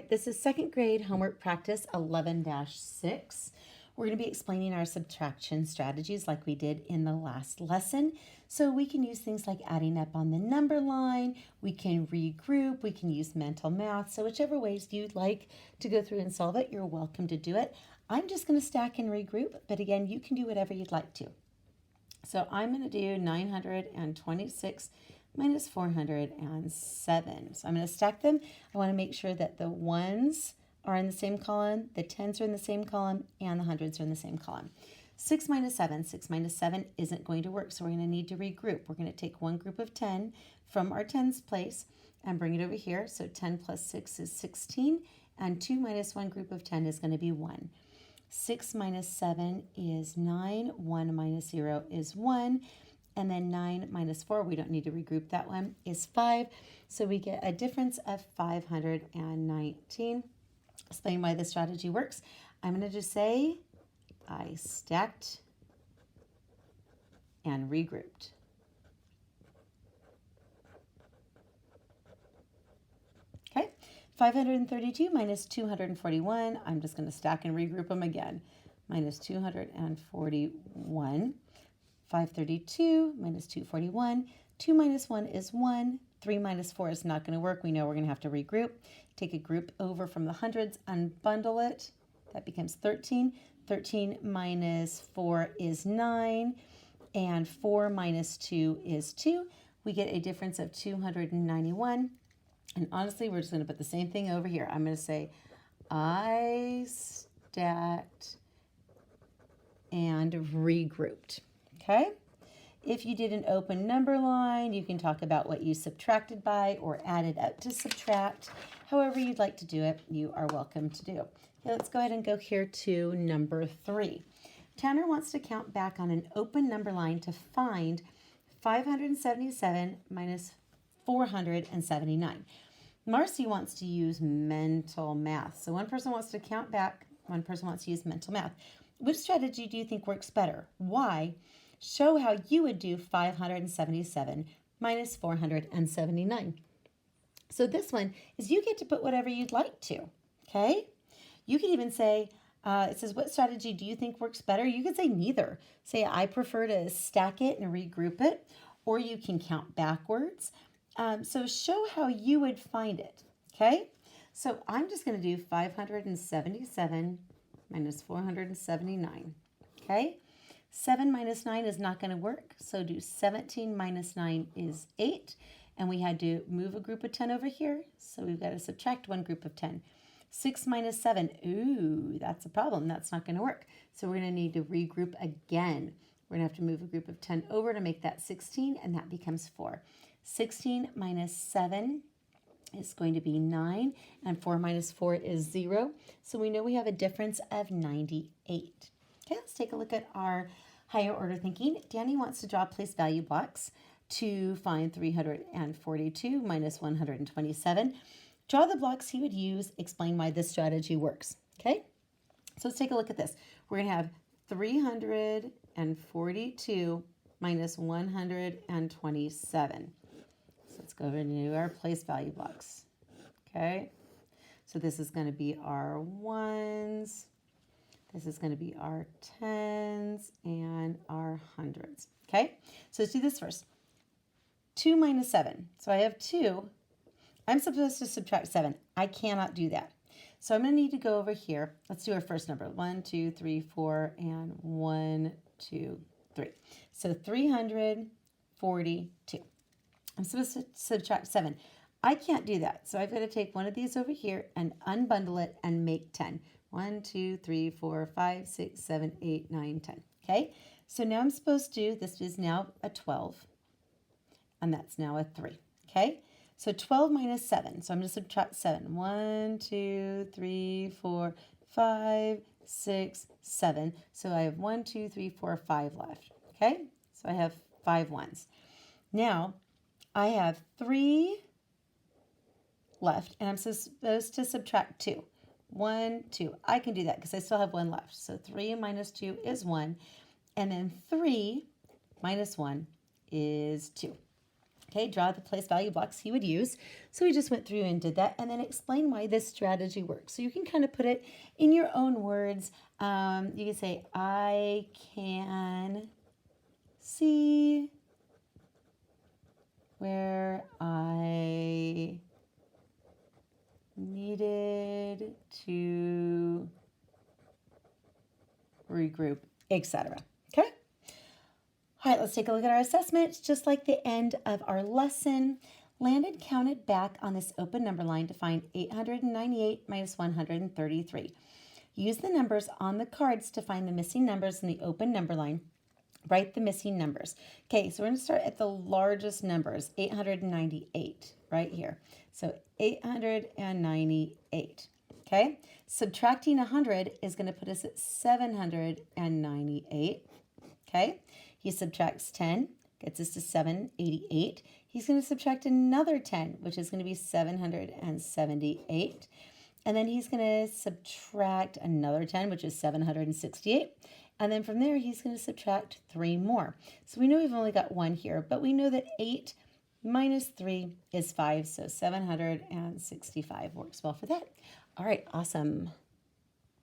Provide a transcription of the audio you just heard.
This is second grade homework practice 11-6. We're going to be explaining our subtraction strategies like we did in the last lesson. So we can use things like adding up on the number line, we can regroup, we can use mental math. So whichever ways you'd like to go through and solve it, you're welcome to do it. I'm just going to stack and regroup, but again, you can do whatever you'd like to. So I'm going to do 926 minus 407. So I'm going to stack them. I want to make sure that the ones are in the same column, the tens are in the same column, and the hundreds are in the same column. 6 minus 7 isn't going to work, so we're going to need to regroup. We're going to take one group of 10 from our tens place and bring it over here. So 10 plus 6 is 16, and 2 minus 1 group of 10 is going to be 1. 6 minus 7 is 9, 1 minus 0 is 1, and then 9 minus 4, we don't need to regroup that one, is 5. So we get a difference of 519. Explain why this strategy works. I'm going to just say I stacked and regrouped. Okay, 532 minus 241, I'm just going to stack and regroup them again. Minus 241. 532 minus 241. 2 minus 1 is 1. 3 minus 4 is not going to work. We know we're going to have to regroup. Take a group over from the hundreds, unbundle it. That becomes 13. 13 minus 4 is 9. And 4 minus 2 is 2. We get a difference of 291. And honestly, we're just going to put the same thing over here. I'm going to say I stacked and regrouped. Okay? If you did an open number line, you can talk about what you subtracted by or added up to subtract. However you'd like to do it, you are welcome to do. Okay, let's go ahead and go here to number 3. Tanner wants to count back on an open number line to find 577 minus 479. Marcy wants to use mental math. So one person wants to count back, one person wants to use mental math. Which strategy do you think works better? Why? Show how you would do 577 minus 479. So this one is you get to put whatever you'd like to, okay? You could even say, it says, what strategy do you think works better? You could say neither. Say, I prefer to stack it and regroup it, or you can count backwards. So show how you would find it, okay? So I'm just going to do 577 minus 479, okay? 7 minus 9 is not going to work, so do 17 minus 9 is 8. And we had to move a group of 10 over here, so we've got to subtract one group of 10. 6 minus 7, ooh, that's a problem. That's not going to work. So we're going to need to regroup again. We're going to have to move a group of 10 over to make that 16, and that becomes 4. 16 minus 7 is going to be 9, and 4 minus 4 is 0. So we know we have a difference of 98. Okay, let's take a look at our higher order thinking. Danny wants to draw place value blocks to find 342 minus 127. Draw the blocks he would use, explain why this strategy works. Okay, so let's take a look at this. We're going to have 342 minus 127. So let's go over and do our place value blocks. Okay, so this is going to be our ones. This is going to be our tens and our hundreds. Okay, so let's do this first. 2 minus 7. So I have 2. I'm supposed to subtract 7. I cannot do that. So I'm going to need to go over here. Let's do our first number. 1, 2, 3, 4, and 1, 2, 3. So 342. I'm supposed to subtract 7. I can't do that. So I've got to take one of these over here and unbundle it and make 10. 1, 2, 3, 4, 5, 6, 7, 8, 9, 10. Okay, so now I'm supposed to, this is now a 12, and that's now a 3. Okay, so 12 minus 7. So I'm going to subtract 7. 1, 2, 3, 4, 5, 6, 7. So I have 1, 2, 3, 4, 5 left. Okay, so I have 5 ones. Now I have 3 left, and I'm supposed to subtract 2. 1, 2. I can do that because I still have 1 left. So 3 minus 2 is 1. And then 3 minus 1 is 2. Okay, draw the place value blocks he would use. So we just went through and did that and then explain why this strategy works. So you can kind of put it in your own words. You can say, I can see where I needed to regroup, etc. Okay? All right, let's take a look at our assessment. Just like the end of our lesson, Landon counted back on this open number line to find 898 minus 133. Use the numbers on the cards to find the missing numbers in the open number line. Write the missing numbers. Okay, so we're going to start at the largest numbers, 898, right here. So 898, okay? Subtracting 100 is going to put us at 798, okay? He subtracts 10, gets us to 788. He's going to subtract another 10, which is going to be 778. And then he's going to subtract another 10, which is 768. And then from there, he's going to subtract 3 more. So we know we've only got 1 here, but we know that 8 minus 3 is 5. So 765 works well for that. All right, awesome.